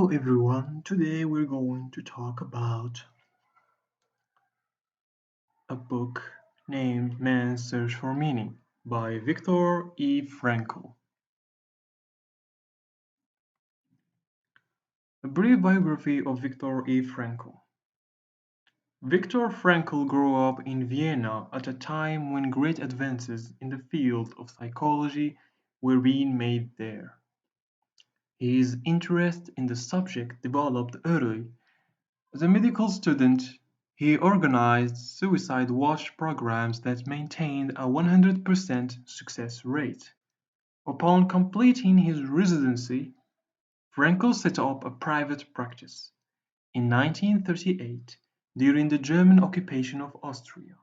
Hello everyone, today we're going to talk about a book named Man's Search for Meaning by Viktor E Frankl. A brief biography of Viktor E Frankl. Viktor Frankl grew up in Vienna at a time when great advances in the field of psychology were being made there. His interest in the subject developed early. As a medical student, he organized suicide watch programs that maintained a 100% success rate. Upon completing his residency, Frankl set up a private practice. In 1938, during the German occupation of Austria,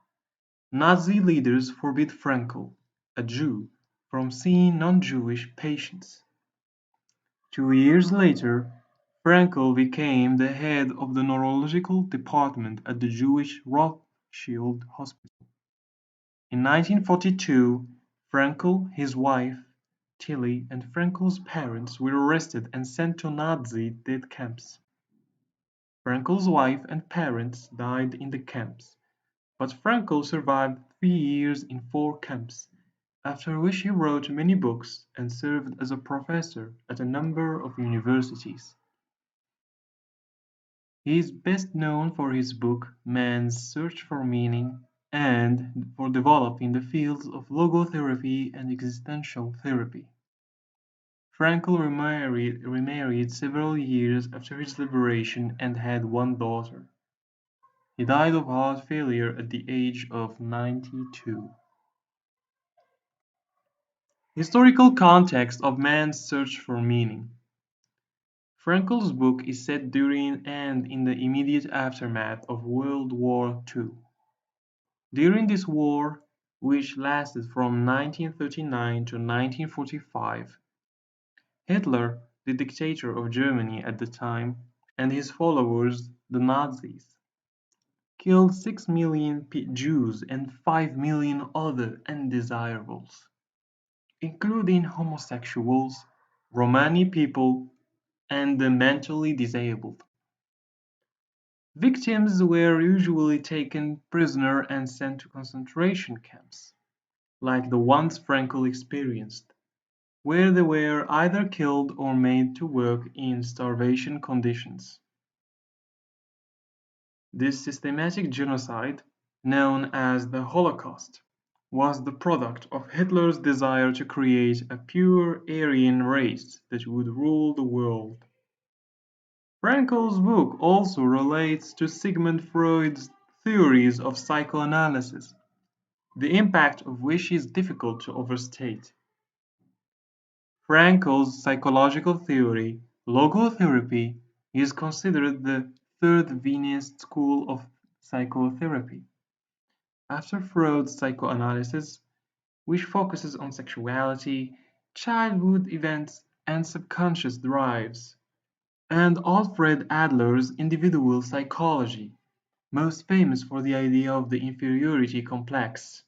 Nazi leaders forbid Frankl, a Jew, from seeing non-Jewish patients. 2 years later, Frankl became the head of the neurological department at the Jewish Rothschild Hospital. In 1942, Frankl, his wife, Tilly, and Frankl's parents were arrested and sent to Nazi death camps. Frankl's wife and parents died in the camps, but Frankl survived 3 years in 4 camps, after which he wrote many books and served as a professor at a number of universities. He is best known for his book Man's Search for Meaning and for developing the fields of logotherapy and existential therapy. Frankl remarried several years after his liberation and had one daughter. He died of heart failure at the age of 92. Historical context of Man's Search for Meaning. Frankl's book is set during and in the immediate aftermath of World War II. During this war, which lasted from 1939 to 1945, Hitler, the dictator of Germany at the time, and his followers, the Nazis, killed 6 million Jews and 5 million other undesirables, including homosexuals, Romani people, and the mentally disabled. Victims were usually taken prisoner and sent to concentration camps, like the ones Frankl experienced, where they were either killed or made to work in starvation conditions. This systematic genocide, known as the Holocaust, was the product of Hitler's desire to create a pure Aryan race that would rule the world. Frankl's book also relates to Sigmund Freud's theories of psychoanalysis, the impact of which is difficult to overstate. Frankl's psychological theory, logotherapy, is considered the third Viennese school of psychotherapy, after Freud's psychoanalysis, which focuses on sexuality, childhood events, and subconscious drives, and Alfred Adler's individual psychology, most famous for the idea of the inferiority complex.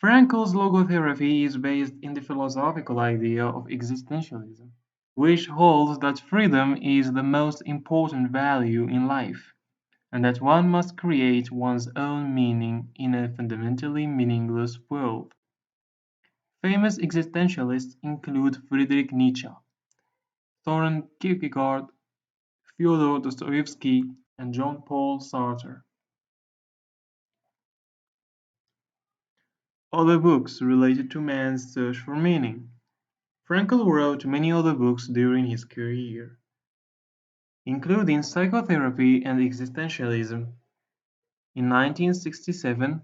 Frankl's logotherapy is based in the philosophical idea of existentialism, which holds that freedom is the most important value in life, and that one must create one's own meaning in a fundamentally meaningless world. Famous existentialists include Friedrich Nietzsche, Soren Kierkegaard, Fyodor Dostoevsky, and Jean-Paul Sartre. Other books related to man's search for meaning. Frankl wrote many other books during his career, including Psychotherapy and Existentialism. In 1967,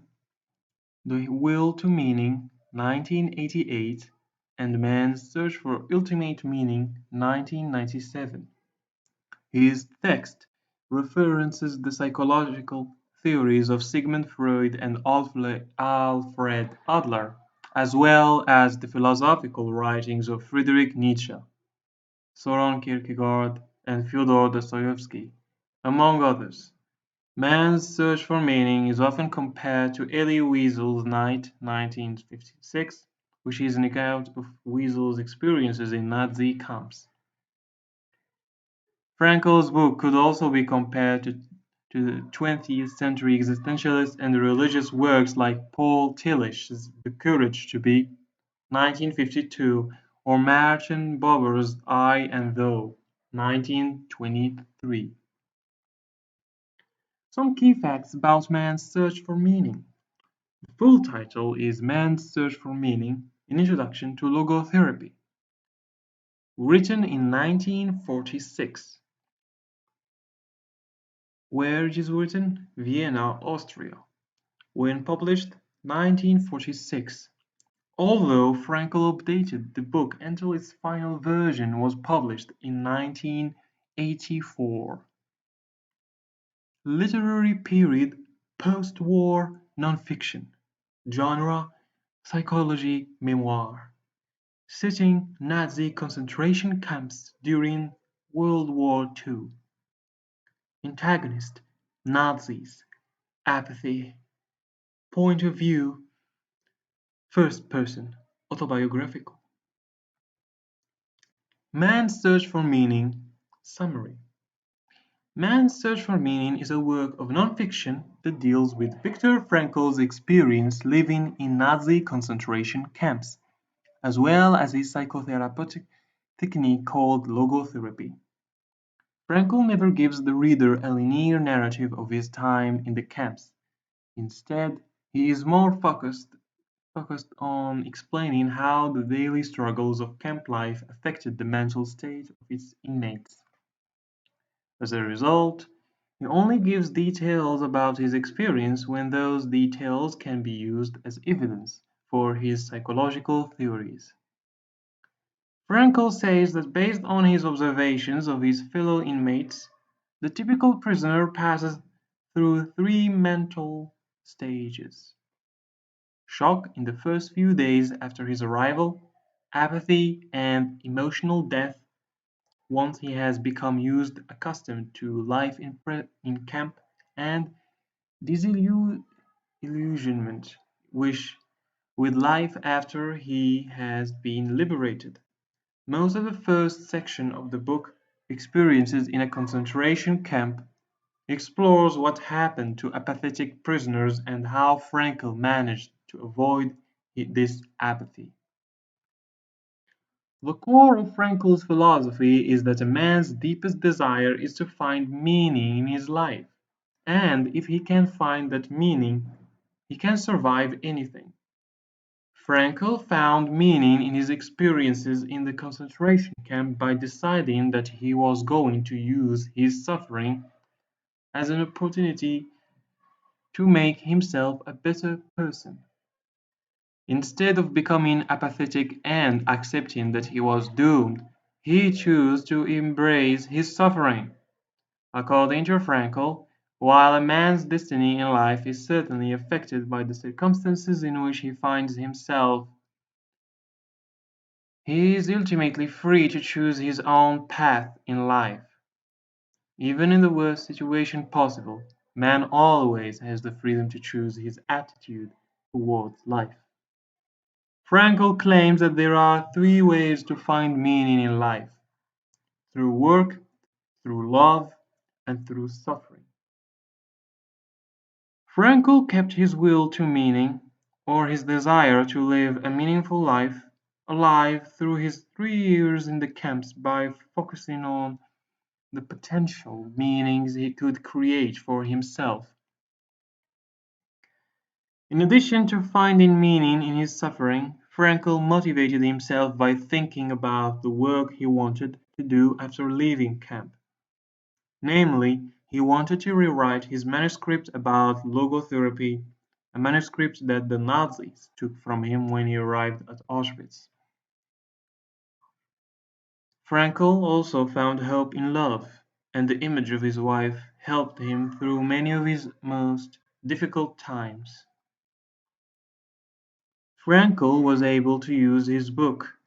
The Will to Meaning, 1988, and Man's Search for Ultimate Meaning, 1997. His text references the psychological theories of Sigmund Freud and Alfred Adler, as well as the philosophical writings of Friedrich Nietzsche, Soren Kierkegaard, and Fyodor Dostoevsky, among others. Man's Search for Meaning is often compared to Elie Wiesel's Night, 1956, which is an account of Wiesel's experiences in Nazi camps. Frankl's book could also be compared to the 20th century existentialist and religious works like Paul Tillish's The Courage to Be, 1952, or Martin Buber's I and Thou, 1923. Some key facts about man's search for meaning. The full title is Man's Search for Meaning: An Introduction to Logotherapy, written in 1946. Where it is written? Vienna, Austria. When published? 1946. Although Frankl updated the book until its final version was published in 1984. Literary period: post-war nonfiction. Genre: psychology memoir. Setting: Nazi concentration camps during World War II. Antagonist: Nazis. Apathy. Point of view: first person, autobiographical. Man's Search for Meaning. Summary: Man's Search for Meaning is a work of non-fiction that deals with Viktor Frankl's experience living in Nazi concentration camps, as well as his psychotherapeutic technique called logotherapy. Frankl never gives the reader a linear narrative of his time in the camps. Instead, he is more focused on explaining how the daily struggles of camp life affected the mental state of its inmates. As a result, he only gives details about his experience when those details can be used as evidence for his psychological theories. Frankl says that based on his observations of his fellow inmates, the typical prisoner passes through three mental stages: shock in the first few days after his arrival, apathy and emotional death once he has become accustomed to life in camp, and disillusionment with life after he has been liberated. Most of the first section of the book, Experiences in a Concentration Camp, explores what happened to apathetic prisoners and how Frankl managed to avoid this apathy. The core of Frankl's philosophy is that a man's deepest desire is to find meaning in his life, and if he can find that meaning, he can survive anything. Frankl found meaning in his experiences in the concentration camp by deciding that he was going to use his suffering as an opportunity to make himself a better person. Instead of becoming apathetic and accepting that he was doomed, he chose to embrace his suffering. According to Frankl, while a man's destiny in life is certainly affected by the circumstances in which he finds himself, he is ultimately free to choose his own path in life. Even in the worst situation possible, man always has the freedom to choose his attitude towards life. Frankl claims that there are three ways to find meaning in life: through work, through love, and through suffering. Frankl kept his will to meaning, or his desire to live a meaningful life, alive through his 3 years in the camps by focusing on the potential meanings he could create for himself. In addition to finding meaning in his suffering, Frankl motivated himself by thinking about the work he wanted to do after leaving camp. Namely, he wanted to rewrite his manuscript about logotherapy, a manuscript that the Nazis took from him when he arrived at Auschwitz. Frankl also found hope in love, and the image of his wife helped him through many of his most difficult times. Frankl was able to use his book,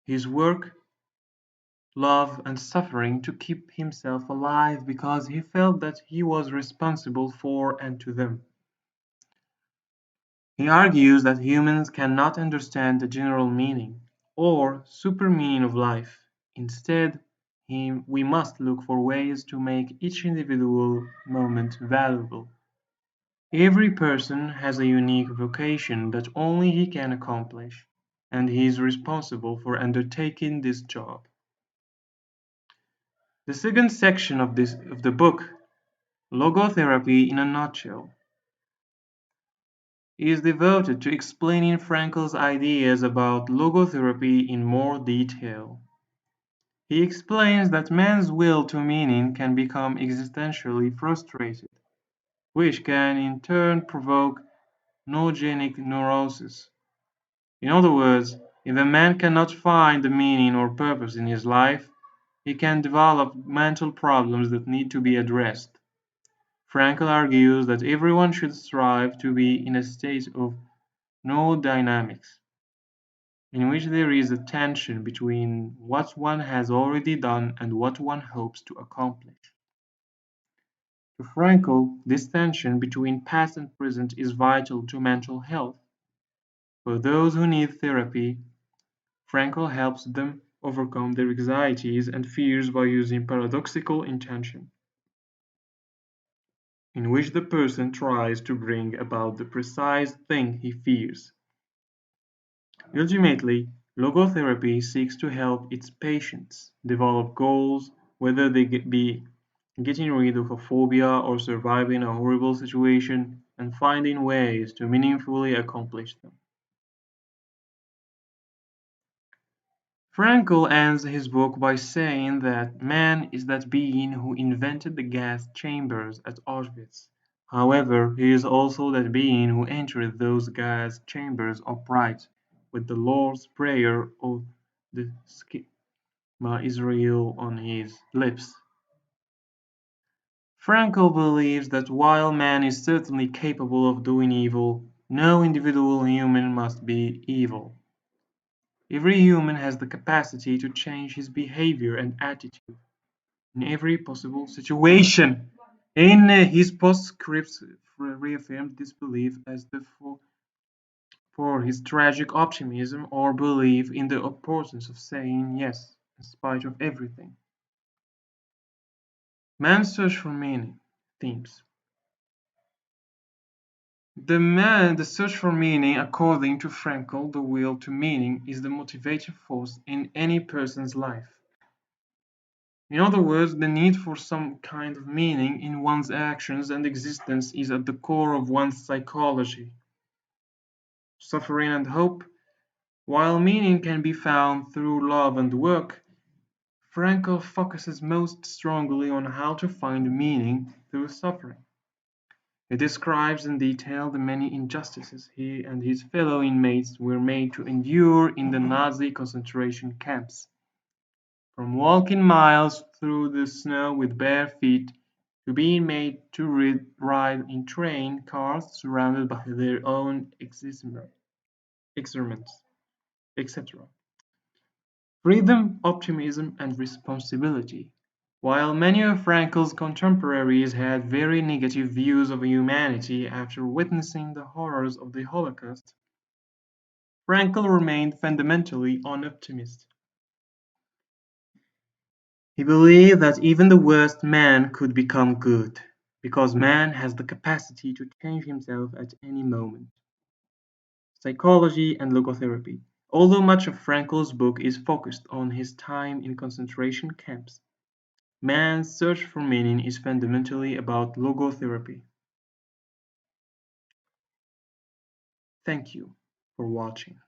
his work, love, and suffering to keep himself alive because he felt that he was responsible for and to them. He argues that humans cannot understand the general meaning or super meaning of life. Instead, we must look for ways to make each individual moment valuable. Every person has a unique vocation that only he can accomplish, and he is responsible for undertaking this job. The second section of the book, Logotherapy in a Nutshell, is devoted to explaining Frankl's ideas about logotherapy in more detail. He explains that man's will to meaning can become existentially frustrated, which can in turn provoke neurogenic neurosis. In other words, if a man cannot find the meaning or purpose in his life, he can develop mental problems that need to be addressed. Frankl argues that everyone should strive to be in a state of neurodynamics, in which there is a tension between what one has already done and what one hopes to accomplish. To Frankl, this tension between past and present is vital to mental health. For those who need therapy, Frankl helps them overcome their anxieties and fears by using paradoxical intention, in which the person tries to bring about the precise thing he fears. Ultimately, logotherapy seeks to help its patients develop goals, whether they be getting rid of a phobia or surviving a horrible situation, and finding ways to meaningfully accomplish them. Frankl ends his book by saying that man is that being who invented the gas chambers at Auschwitz. However, he is also that being who entered those gas chambers upright, with the Lord's Prayer of the Shema Israel on his lips. Frankl believes that while man is certainly capable of doing evil, no individual human must be evil. Every human has the capacity to change his behavior and attitude in every possible situation. In his postscripts reaffirmed this belief as the for his tragic optimism or belief in the importance of saying yes in spite of everything. Man's search for meaning themes. The search for meaning, according to Frankl, the will to meaning is the motivating force in any person's life. In other words, the need for some kind of meaning in one's actions and existence is at the core of one's psychology. Suffering and hope, while meaning can be found through love and work, Frankl focuses most strongly on how to find meaning through suffering. He describes in detail the many injustices he and his fellow inmates were made to endure in the Nazi concentration camps. From walking miles through the snow with bare feet to being made to ride in train cars surrounded by their own excrements, etc. Freedom, optimism, and responsibility. While many of Frankl's contemporaries had very negative views of humanity after witnessing the horrors of the Holocaust, Frankl remained fundamentally an optimist. He believed that even the worst man could become good, because man has the capacity to change himself at any moment. Psychology and logotherapy. Although much of Frankl's book is focused on his time in concentration camps, man's search for meaning is fundamentally about logotherapy. Thank you for watching.